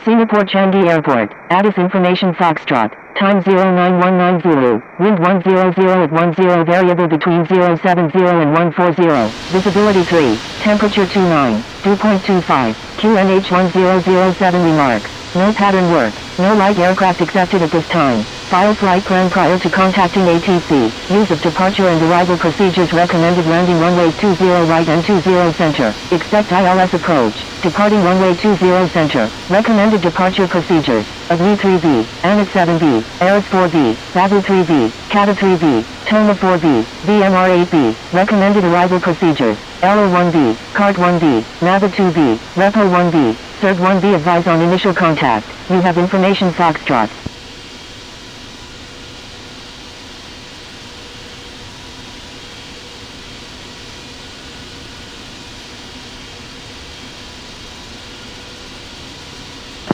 Singapore Changi Airport, Addis Information Foxtrot, time 0919 Zulu, wind 100 at 10 variable between 070 and 140, visibility 3, temperature 29, dew point 25, QNH 1007 remarks, no pattern work, no light aircraft accepted at this time. File flight plan prior to contacting ATC. Use of departure and arrival procedures recommended landing runway 20 right and 20 center. Expect ILS approach. Departing runway 20 center. Recommended departure procedures. ADMI 3B, Annex 7B, ARIS 4B, BABU 3B, CATA 3B, TOMA 4B, VMR 8B. Recommended arrival procedures. LO 1B, CART 1B, NAVA 2B, REPO 1B, CERT 1B. Advise on initial contact. You have information Foxtrot.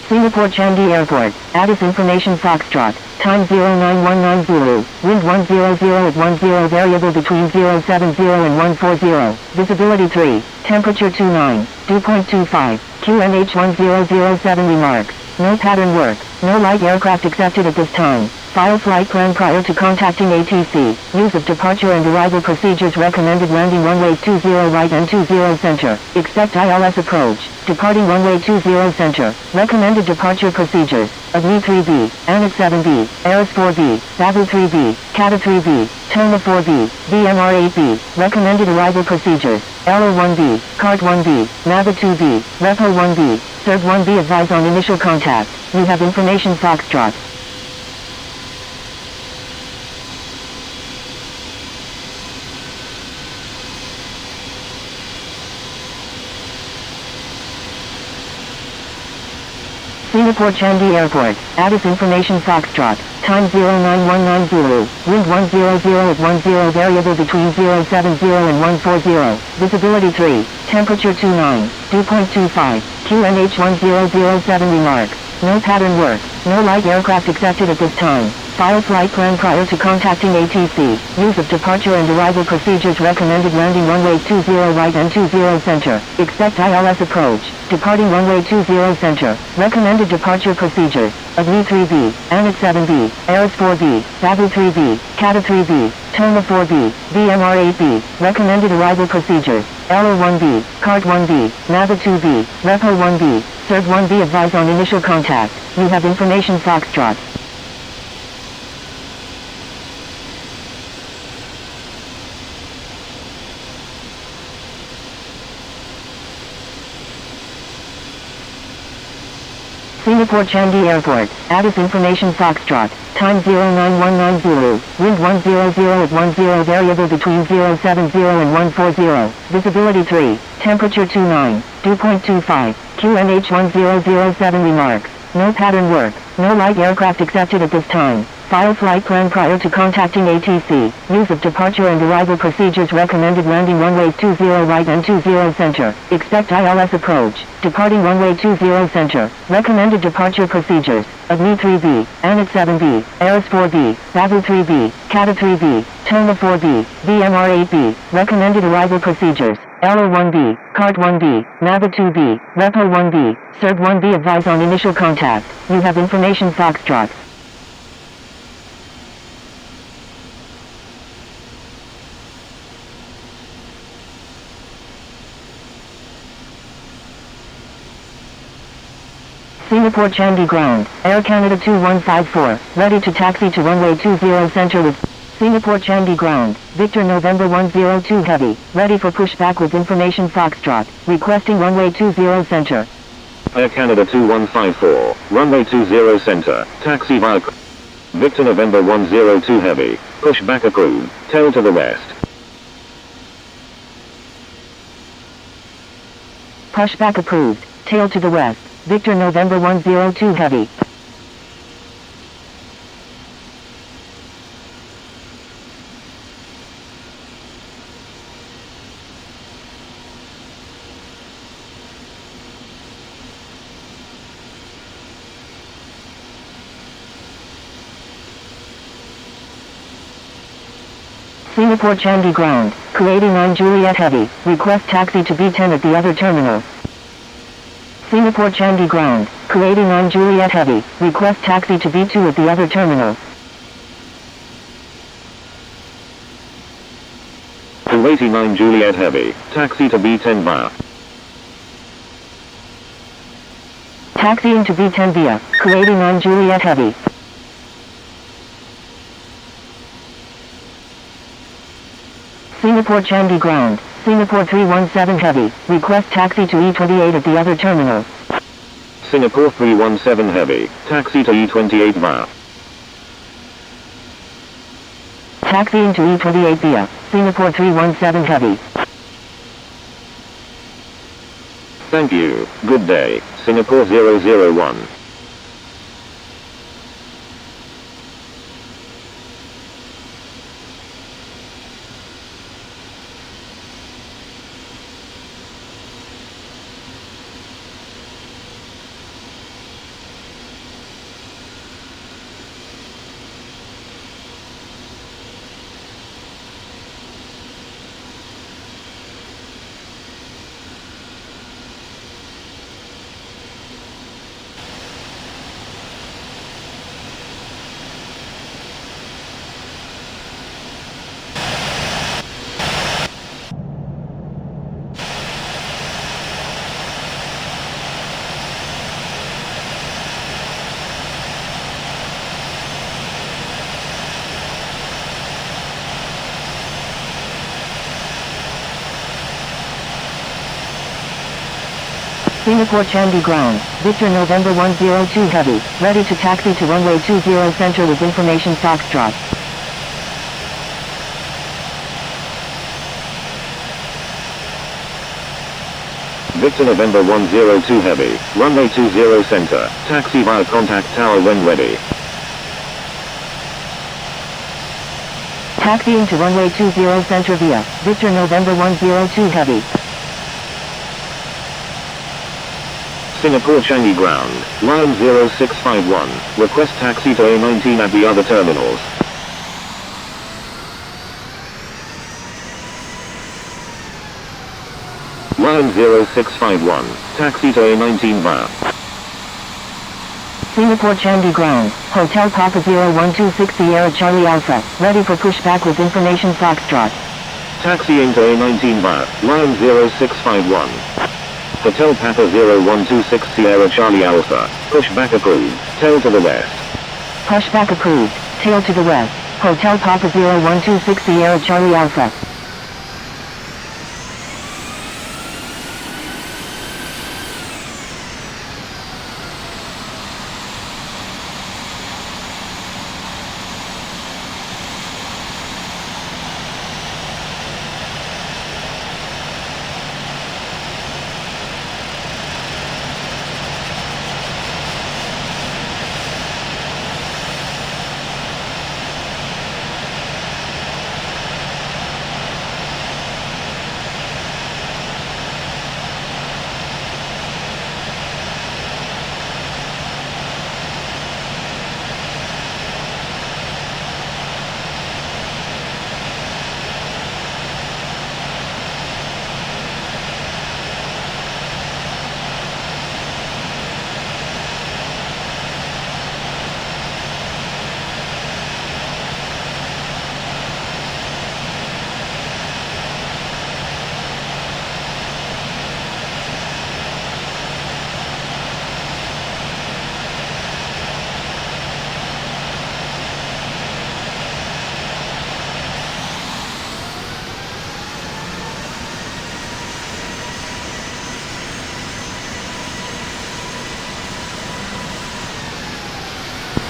Singapore Changi Airport, Addis Information Foxtrot, time 0919 Zulu, wind 100 at 10 variable between 070 and 140, visibility 3, temperature 29, dew point 25, QNH 1007 remarks, no pattern work, no light aircraft accepted at this time. File flight plan prior to contacting ATC. Use of departure and arrival procedures recommended landing runway 20 right and 20 center. Expect ILS approach. Departing runway 20 center. Recommended departure procedures. ADMI 3B, Annex 7B, ARIS 4B, BABU 3B, CATA 3B, TOMA 4B, VMR 8B. Recommended arrival procedures. LO 1B, CART 1B, NAVA 2B, REPO 1B, CERT 1B. Advise on initial contact. You have information Foxtrot. Singapore Changi Airport, Addis Information Foxtrot, time 0919 Zulu, wind 100 at 10 variable between 070 and 140, visibility 3, temperature 29, dew point 25, QNH 1007 remarks, no pattern work, no light aircraft accepted at this time. File flight plan prior to contacting ATC. Use of departure and arrival procedures recommended landing runway 20 right and 20 center. Expect ILS approach. Departing runway 20 center. Recommended departure procedures. ADMI 3B, Annex 7B, ARIS 4B, BABU 3B, CATA 3B, TOMA 4B, VMR 8B. Recommended arrival procedures. LO 1B, CART 1B, NAVA 2B, REPO 1B, CERT 1B. Advise on initial contact. You have information Foxtrot. Singapore Changi Airport, Addis Information Foxtrot, time 0919 Zulu, wind 100 at 10 variable between 070 and 140, visibility 3, temperature 29, dew point 25, QNH 1007 remarks, no pattern work, no light aircraft accepted at this time. File flight plan prior to contacting ATC. Use of departure and arrival procedures recommended landing runway 20 right and 20 center. Expect ILS approach. Departing runway 20 center. Recommended departure procedures. ADMI 3B, Annex 7B, ARIS 4B, BABU 3B, CATA 3B, TOMA 4B, VMR 8B. Recommended arrival procedures. LO 1B, CART 1B, NAVA 2B, REPO 1B, CERT 1B. Advise on initial contact. You have information Foxtrot. Singapore Changi Ground, Air Canada 2154, ready to taxi to runway 20 center with Singapore Changi Ground, Victor November 102 Heavy, ready for pushback with information Foxtrot, requesting runway 20 center. Air Canada 2154, runway 20 center, taxi via Victor November 102 Heavy, pushback approved, tail to the west. Pushback approved, tail to the west. Victor November 102 Heavy. Singapore Changi Ground, Kuwaiti 9 Juliet Heavy, request taxi to B10 at the other terminal. Singapore Changi ground, creating on Juliet Heavy, request taxi to B2 at the other terminal. To 89 Juliet Heavy, taxi to B10 via. Taxiing to B10 via, creating on Juliet Heavy. Singapore Changi ground, Singapore 317 Heavy, request taxi to E28 at the other terminal. Singapore 317 Heavy, taxi to E28 via. Taxiing to E28 via, Singapore 317 Heavy. Thank you, good day, Singapore 001. Singapore Changi ground, Victor November 102 Heavy, ready to taxi to runway 20 center with information Foxtrot. Victor November 102 Heavy, runway 20 center, taxi via contact tower when ready. Taxiing to runway 20 center via, Victor November 102 Heavy. Singapore Changi ground, line 0651, request taxi to A19 at the other terminals. Line 0651, taxi to A19 via. Singapore Changi ground, Hotel Papa 0126 Sierra Charlie Alpha, ready for pushback with information Foxtrot. Taxiing to A19 via, line 0651. Hotel Papa 0126 Sierra Charlie Alpha, pushback approved, tail to the west. Pushback approved, tail to the west, Hotel Papa 0126 Sierra Charlie Alpha.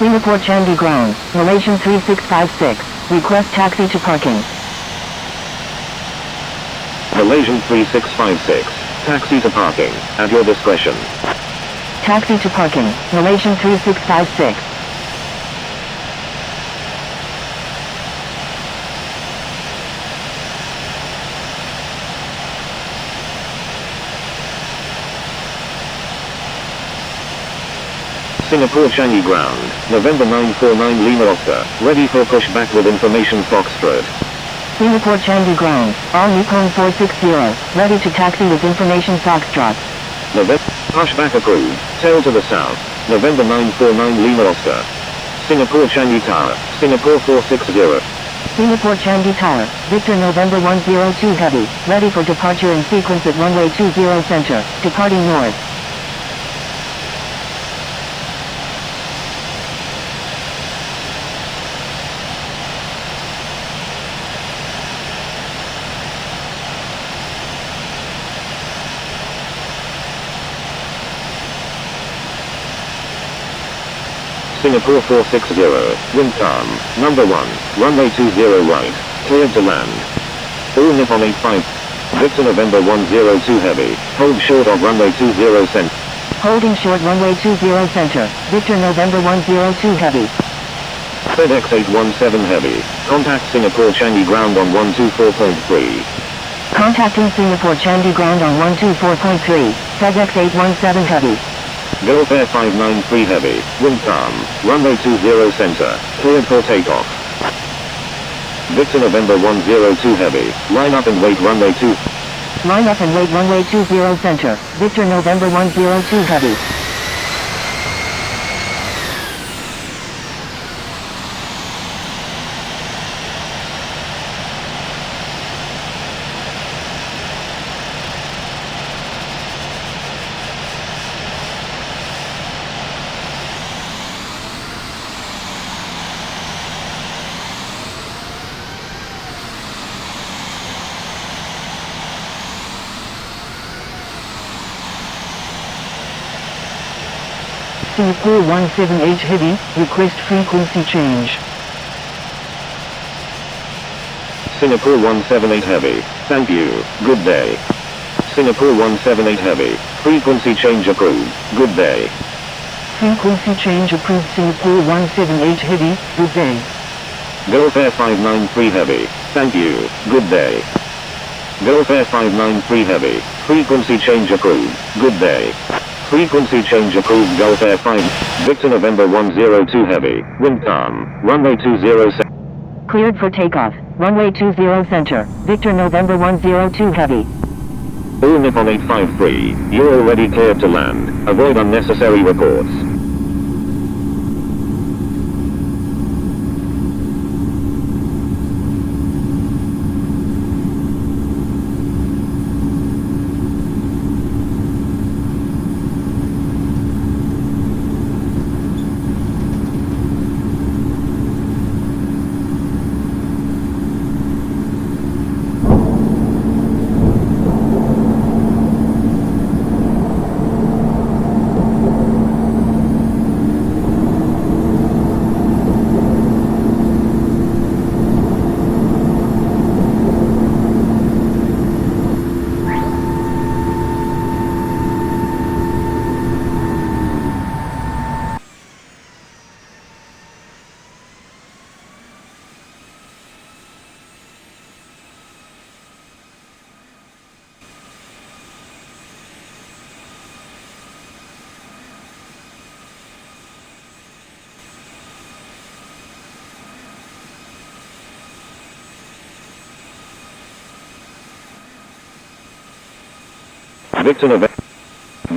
Singapore Changi ground, Malaysian 3656, request taxi to parking. Malaysian 3656, taxi to parking, at your discretion. Taxi to parking, Malaysian 3656. Singapore Changi ground, November 949 Lima Oscar, ready for pushback with information Foxtrot. Singapore Changi ground, all Nippon 460, ready to taxi with information Foxtrot. November, pushback approved, tail to the south, November 949 Lima Oscar. Singapore Changi Tower, Singapore 460. Singapore Changi Tower, Victor November 102 Heavy, ready for departure in sequence at runway 20 center, departing north. Singapore 460, wind calm, number 1, runway 20 right, cleared to land. All Nippon 85, Victor November 102 Heavy, hold short of runway 20 center. Holding short runway 20 center, Victor November 102 Heavy. FedEx 817 Heavy, contact Singapore Changi ground on 124.3. Contacting Singapore Changi ground on 124.3, FedEx 817 Heavy. Gulf Air 593 Heavy, wind calm, runway 20 center, cleared for takeoff. Victor November 102 Heavy, line up and wait runway 2. Line up and wait runway 20 center, Victor November 102 Heavy. Singapore 178 Heavy, request frequency change. Singapore 178 Heavy, thank you, good day. Singapore 178 Heavy, frequency change approved, good day. Frequency change approved. Singapore 178 Heavy, good day. Gulf Air 593 Heavy, thank you, good day. Gulf Air 593 Heavy, frequency change approved, good day. Frequency change approved. Gulf Air 5, Victor November 102 Heavy, wind calm, runway 20 center. Cleared for takeoff, runway 20 center, Victor November 102 Heavy. All Nippon 853, you're already cleared to land, avoid unnecessary reports.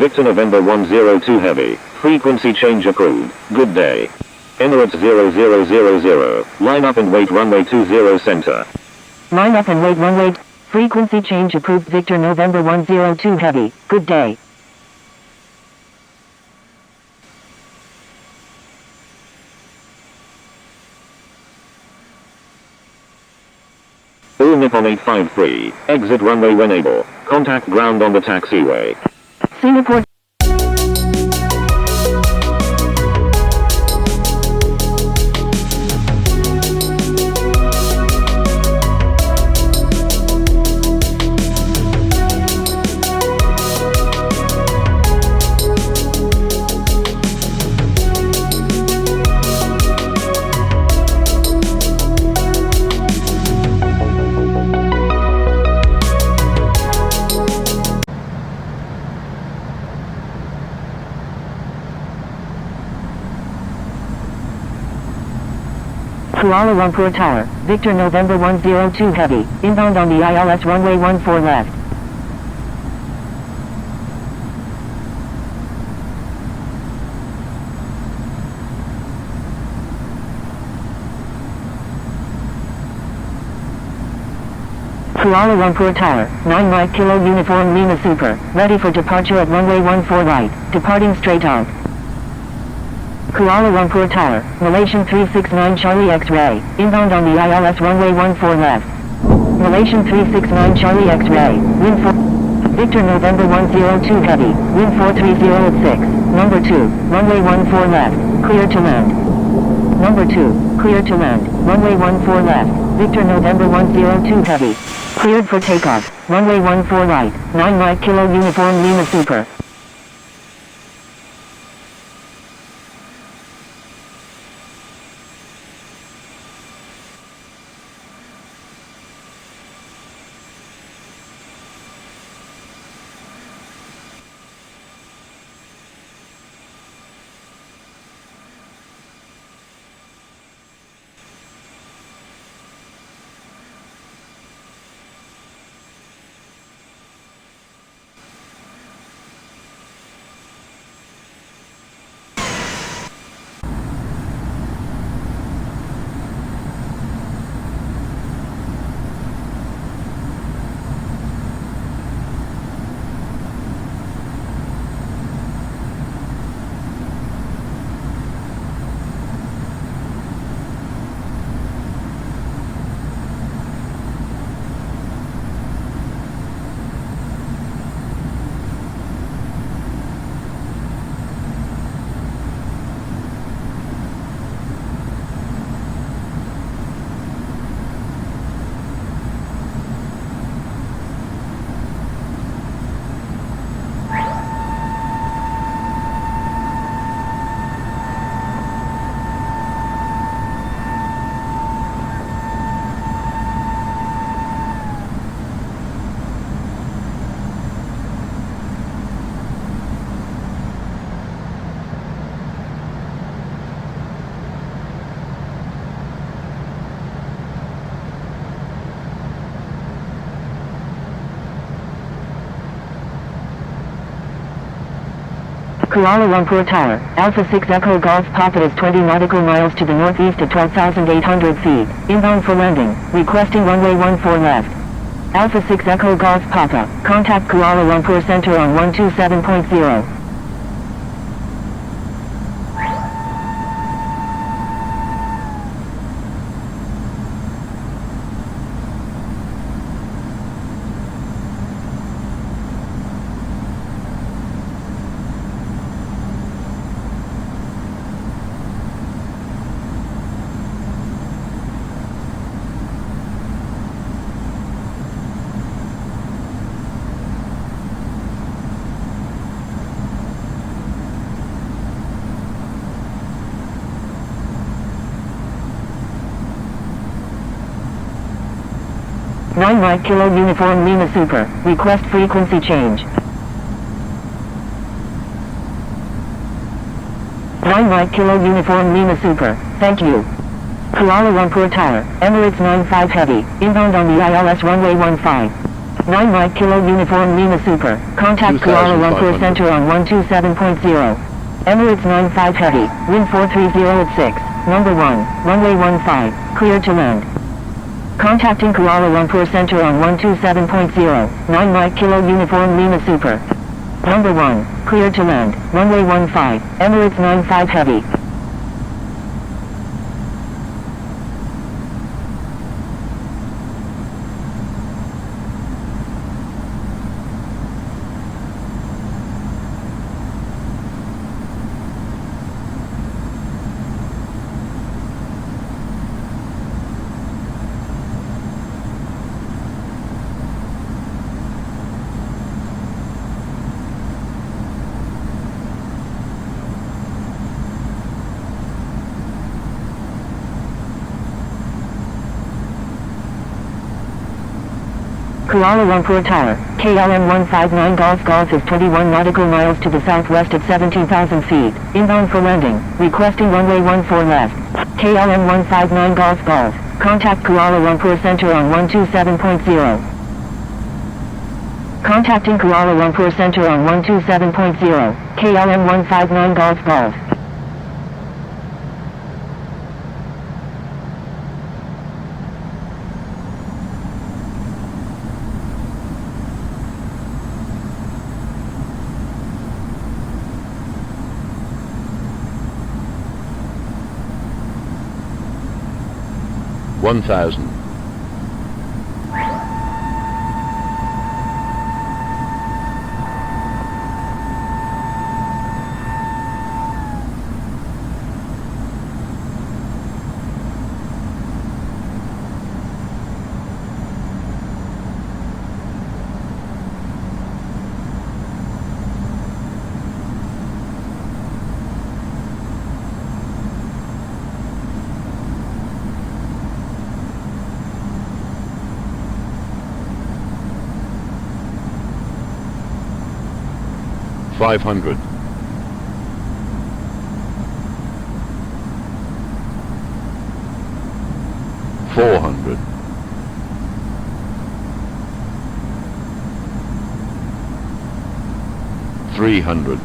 Victor November 102 Heavy, frequency change approved, good day. Emirates 0000, line up and wait runway 20 center. Line up and wait runway, frequency change approved. Victor November 102 Heavy, good day. All Nippon 853, exit runway when able, contact ground on the taxiway. Singapore Kuala Lumpur Tower, Victor November 102 Heavy, inbound on the ILS runway 14 left. Kuala Lumpur Tower, 9 Mike Kilo Uniform Lima Super, ready for departure at runway 14 right, departing straight out. Kuala Lumpur Tower, Malaysian 369 Charlie X-ray, inbound on the ILS runway 14 left. Malaysian 369 Charlie X-ray, wind 4, Victor November 102 heavy, wind 430 at 6, number 2, runway 14 left, clear to land. Number 2, clear to land, runway 14 left, Victor November 102 heavy. Cleared for takeoff, runway 14 right, 9 Mike Kilo Uniform Lima Super. Kuala Lumpur Tower, Alpha 6 Echo Golf Papa is 20 nautical miles to the northeast at 12,800 feet, inbound for landing, requesting runway 14 left. Alpha 6 Echo Golf Papa, contact Kuala Lumpur Center on 127.0. Nine Mike Kilo Uniform Lima Super, request frequency change. 9 Mike Kilo Uniform Lima Super, thank you. Kuala Lumpur Tower, Emirates 95 Heavy, inbound on the ILS runway 15. 9 Mike Kilo Uniform Lima Super, contact Kuala Lumpur Center on 127.0. Emirates 95 Heavy, wind 430 at 6, number 1, runway 15, clear to land. Contacting Kuala Lumpur Center on 127.0, 9 Mike Kilo Uniform Lima Super. Number 1, clear to land, runway 15, Emirates 95 Heavy. Kuala Lumpur Tower, KLM 159 Golf is 21 nautical miles to the southwest at 17,000 feet, inbound for landing, requesting runway 14 left. KLM 159 Golf, contact Kuala Lumpur Center on 127.0. Contacting Kuala Lumpur Center on 127.0, KLM 159 Golf. 1000. 500. 400. 300.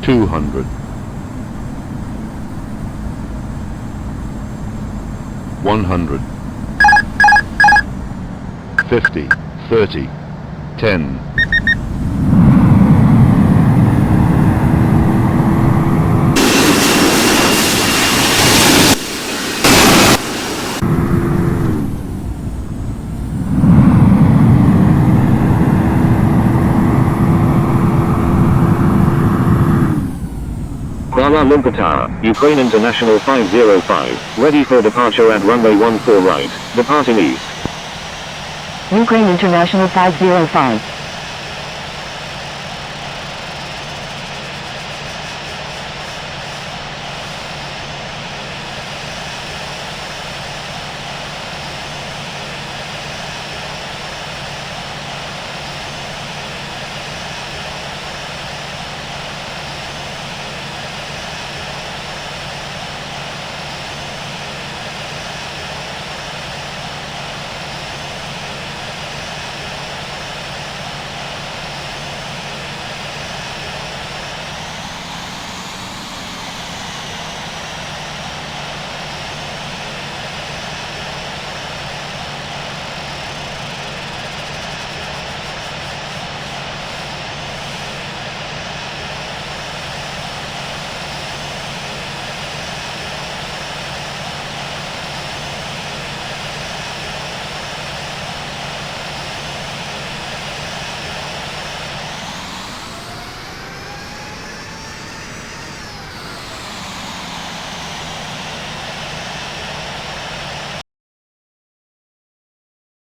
200. 100. 50, 30, 10. Kuala Lumpur, Ukraine International 505, ready for departure at runway 14 right, departing east. Ukraine International 505,